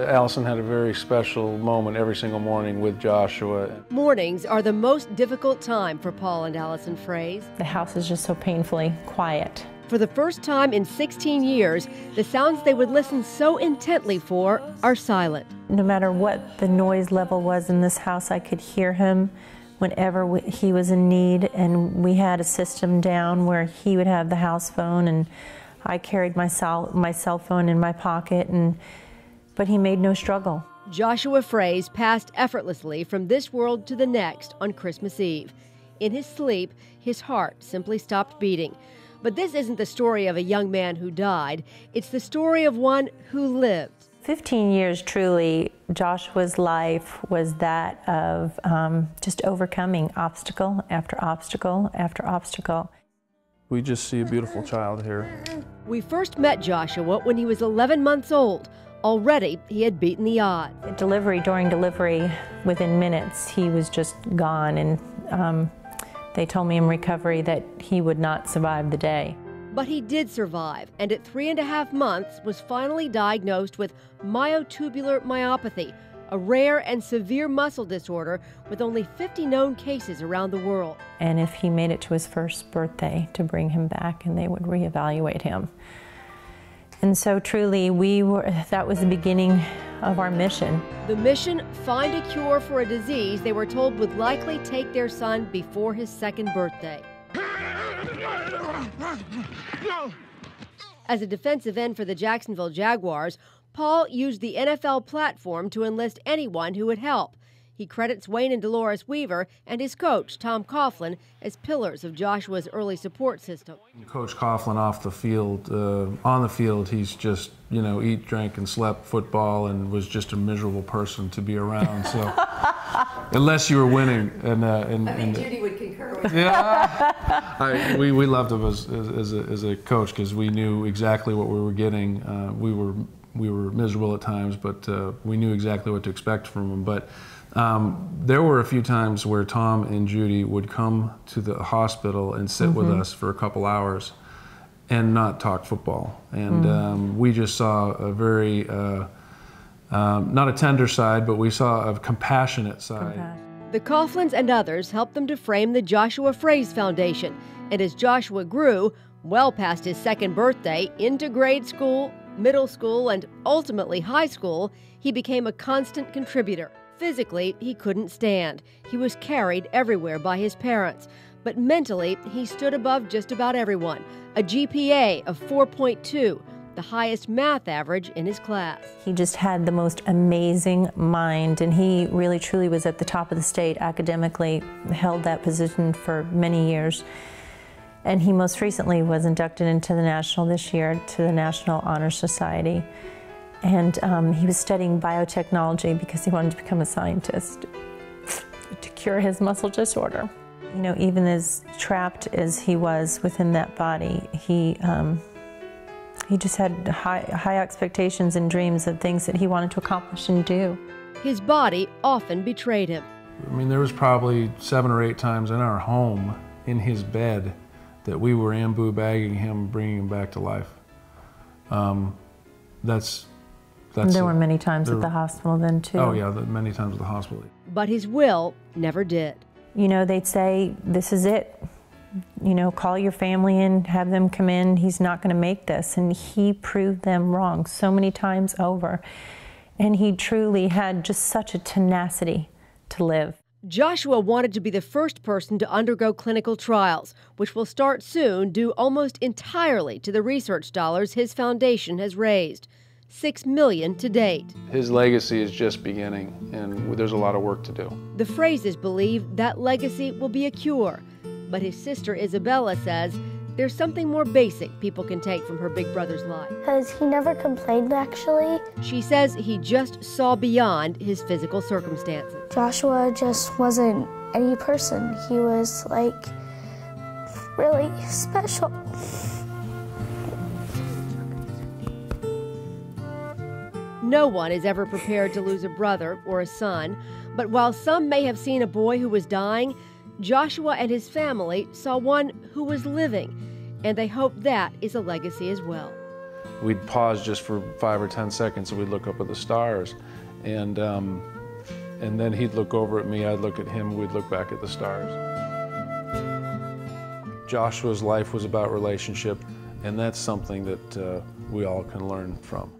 Allison had a very special moment every single morning with Joshua. Mornings are the most difficult time for Paul and Allison Frase. The house is just so painfully quiet. For the first time in 16 years, the sounds they would listen so intently for are silent. No matter what the noise level was in this house, I could hear him whenever he was in need, and we had a system down where he would have the house phone and I carried my cell phone in my pocket, but he made no struggle. Joshua Frase passed effortlessly from this world to the next on Christmas Eve. In his sleep, his heart simply stopped beating. But this isn't the story of a young man who died. It's the story of one who lived. 15 years, truly, Joshua's life was that of just overcoming obstacle after obstacle after obstacle. We just see a beautiful child here. We first met Joshua when he was 11 months old. Already, he had beaten the odds. During delivery, within minutes, he was just gone, and they told me in recovery that he would not survive the day. But he did survive, and at 3.5 months was finally diagnosed with myotubular myopathy, a rare and severe muscle disorder with only 50 known cases around the world. And if he made it to his first birthday, to bring him back and they would reevaluate him. And so truly, that was the beginning of our mission. The mission, find a cure for a disease they were told would likely take their son before his second birthday. As a defensive end for the Jacksonville Jaguars, Paul used the NFL platform to enlist anyone who would help. He credits Wayne and Dolores Weaver and his coach, Tom Coughlin, as pillars of Joshua's early support system. Coach Coughlin off the field, on the field, he's just, eat, drank, and slept football and was just a miserable person to be around. So, unless you were winning. And Judy would concur with yeah, we loved him as a coach because we knew exactly what we were getting. We were miserable at times, but we knew exactly what to expect from him. But there were a few times where Tom and Judy would come to the hospital and sit with us for a couple hours and not talk football. And we just saw a very, not a tender side, but we saw a compassionate side. The Coughlins and others helped them to frame the Joshua Frase Foundation. And as Joshua grew, well past his second birthday, into grade school, middle school, and ultimately high school, he became a constant contributor. Physically, he couldn't stand. He was carried everywhere by his parents. But mentally, he stood above just about everyone. A GPA of 4.2, the highest math average in his class. He just had the most amazing mind, and he really truly was at the top of the state academically, held that position for many years. And he most recently was inducted into the National this year, to the National Honor Society. And he was studying biotechnology because he wanted to become a scientist to cure his muscle disorder. Even as trapped as he was within that body, he just had high expectations and dreams of things that he wanted to accomplish and do. His body often betrayed him. I mean, there was probably 7 or 8 times in our home, in his bed, that we were ambu bagging him, bringing him back to life. There were many times at the hospital then, too. Oh, yeah, many times at the hospital. But his will never did. They'd say, this is it. Call your family in, have them come in. He's not going to make this. And he proved them wrong so many times over. And he truly had just such a tenacity to live. Joshua wanted to be the first person to undergo clinical trials, which will start soon due almost entirely to the research dollars his foundation has raised. $6 million to date. His legacy is just beginning, and there's a lot of work to do. The Phrases believe that legacy will be a cure, but his sister Isabella says there's something more basic people can take from her big brother's life. Because he never complained, actually. She says he just saw beyond his physical circumstances. Joshua just wasn't any person. He was, really special. No one is ever prepared to lose a brother or a son, but while some may have seen a boy who was dying, Joshua and his family saw one who was living, and they hope that is a legacy as well. we'd pause just for 5 or 10 seconds and we'd look up at the stars. And then he'd look over at me, I'd look at him, we'd look back at the stars. Joshua's life was about relationship, and that's something that we all can learn from.